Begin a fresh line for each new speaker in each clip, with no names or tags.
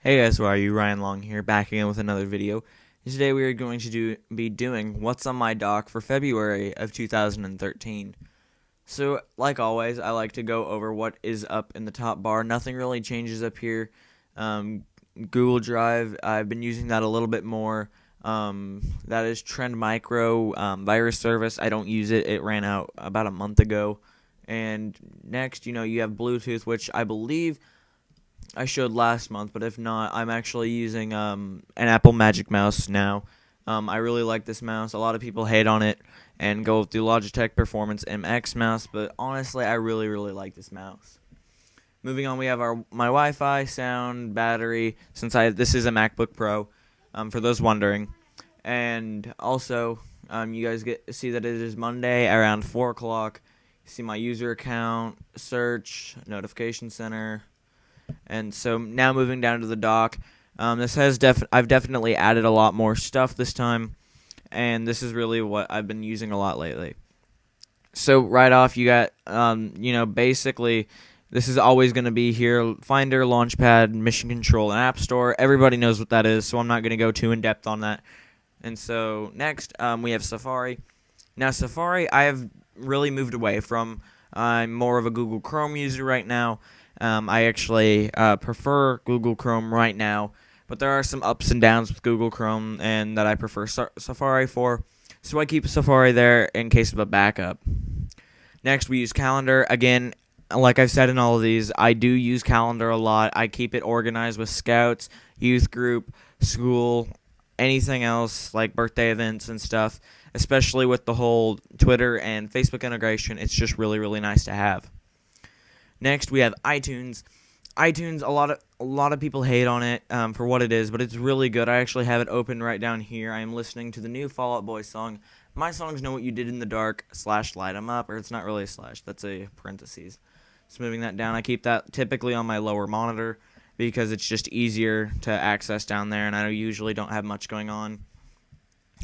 Hey guys, why are you? Ryan Long here, back again with another video. Today we are going to be doing what's on my dock for February of 2013. So, like always, I like to go over what is up in the top bar. Nothing really changes up here. Um, Google Drive, I've been using that a little bit more. That is Trend Micro virus service. I don't use it. It ran out about a month ago. And next, you have Bluetooth, which I believe I showed last month, but if not, I'm actually using an Apple Magic Mouse now. I really like this mouse. A lot of people hate on it and go with the Logitech Performance MX mouse, but honestly, I really like this mouse. Moving on, we have my Wi-Fi, sound, battery. Since this is a MacBook Pro, for those wondering, and also you guys see that it is Monday around 4 o'clock. See my user account, search, notification center. And so now moving down to the dock, I've definitely added a lot more stuff this time, and this is really what I've been using a lot lately. So right off, you got basically this is always going to be here: Finder, Launchpad, Mission Control, and App Store. Everybody knows what that is, so I'm not going to go too in depth on that. And so next, we have Safari. Now Safari, I have really moved away from. I'm more of a Google Chrome user right now. I actually prefer Google Chrome right now, but there are some ups and downs with Google Chrome, and that I prefer Safari for, so I keep Safari there in case of a backup. Next, we use Calendar. Again, like I've said in all of these, I do use Calendar a lot. I keep it organized with Scouts, youth group, school, anything else like birthday events and stuff, especially with the whole Twitter and Facebook integration. It's just really nice to have. Next, we have iTunes. iTunes, a lot of people hate on it for what it is, but it's really good. I actually have it open right down here. I am listening to the new Fall Out Boy song. My songs Know What You Did in the Dark / Light 'Em Up, or it's not really a slash, that's a parentheses. So moving that down, I keep that typically on my lower monitor because it's just easier to access down there, and I usually don't have much going on.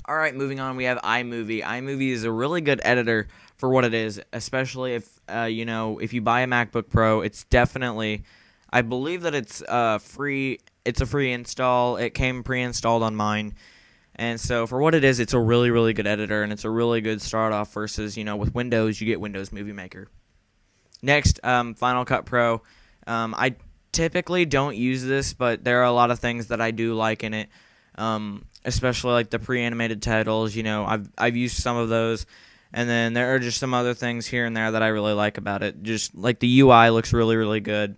Alright, moving on, we have iMovie. iMovie is a really good editor for what it is, especially if if you buy a MacBook Pro. It's definitely, I believe that it's free. It's a free install. It came pre-installed on mine, and so for what it is, it's a really good editor, and it's a really good start off versus with Windows, you get Windows Movie Maker. Next, Final Cut Pro. I typically don't use this, but there are a lot of things that I do like in it. Especially like the pre-animated titles, I've used some of those, and then there are just some other things here and there that I really like about it. Just like the UI looks really good.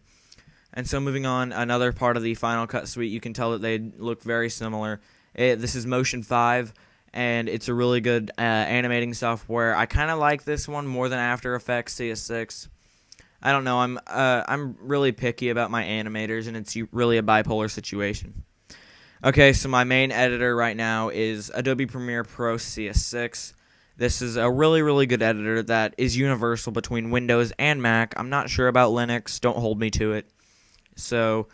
And so moving on, another part of the Final Cut suite, you can tell that they look very similar. This is Motion 5, and it's a really good animating software. I kind of like this one more than After Effects CS6. I don't know, I'm really picky about my animators, and it's really a bipolar situation. Okay, so my main editor right now is Adobe Premiere Pro CS6. This is a really good editor that is universal between Windows and Mac. I'm not sure about Linux. Don't hold me to it. So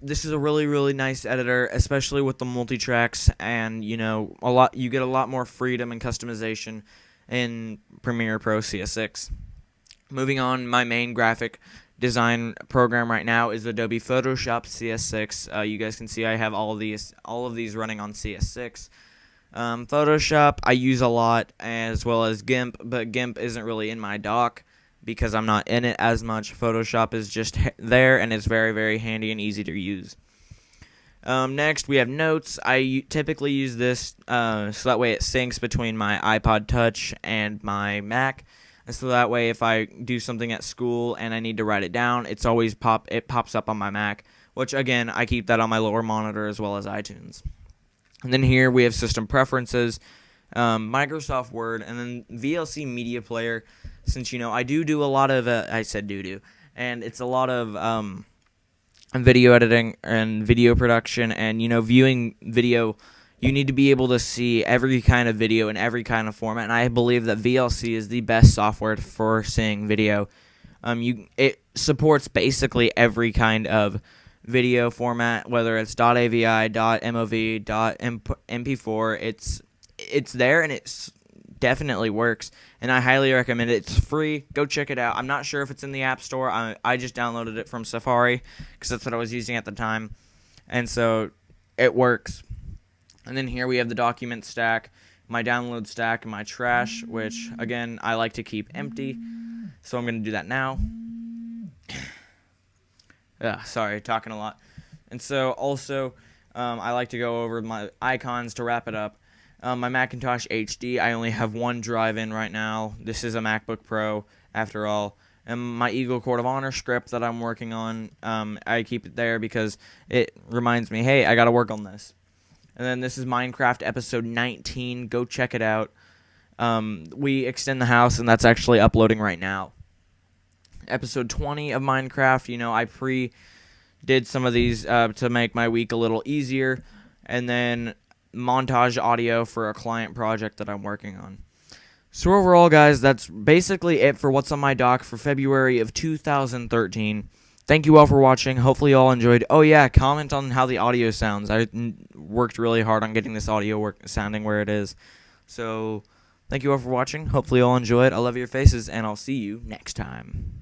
this is a really nice editor, especially with the multi-tracks, and you get a lot more freedom and customization in Premiere Pro CS6. Moving on, my main graphic design program right now is Adobe Photoshop CS6. You guys can see I have all of these running on CS6. Photoshop I use a lot, as well as GIMP, but GIMP isn't really in my dock because I'm not in it as much. Photoshop is just there, and it's very handy and easy to use. Next, we have Notes. I typically use this so that way it syncs between my iPod Touch and my Mac. And so that way, if I do something at school and I need to write it down, it pops up on my Mac, which again, I keep that on my lower monitor as well as iTunes. And then here we have System Preferences, Microsoft Word, and then VLC Media Player. Since I do a lot of I said do, and it's a lot of video editing and video production, and viewing video. You need to be able to see every kind of video in every kind of format, and I believe that VLC is the best software for seeing video. It supports basically every kind of video format, whether it's .avi, .mov, .mp4. It's there, and it's definitely works, and I highly recommend it. It's free. Go check it out. I'm not sure if it's in the App Store. I just downloaded it from Safari because that's what I was using at the time. and so it works. And then here we have the document stack, my download stack, and my trash, which, again, I like to keep empty. So I'm going to do that now. Sorry, talking a lot. And so also, I like to go over my icons to wrap it up. My Macintosh HD, I only have one drive in right now. This is a MacBook Pro, after all. And my Eagle Court of Honor script that I'm working on, I keep it there because it reminds me, hey, I got to work on this. And then this is Minecraft episode 19. Go check it out. We extend the house, and that's actually uploading right now. Episode 20 of Minecraft, I did some of these to make my week a little easier. And then montage audio for a client project that I'm working on. So overall, guys, that's basically it for What's on My Dock for February of 2013. Thank you all for watching. Hopefully you all enjoyed. Oh yeah, comment on how the audio sounds. I worked really hard on getting this audio sounding where it is. So thank you all for watching. Hopefully you all enjoyed. I love your faces, and I'll see you next time.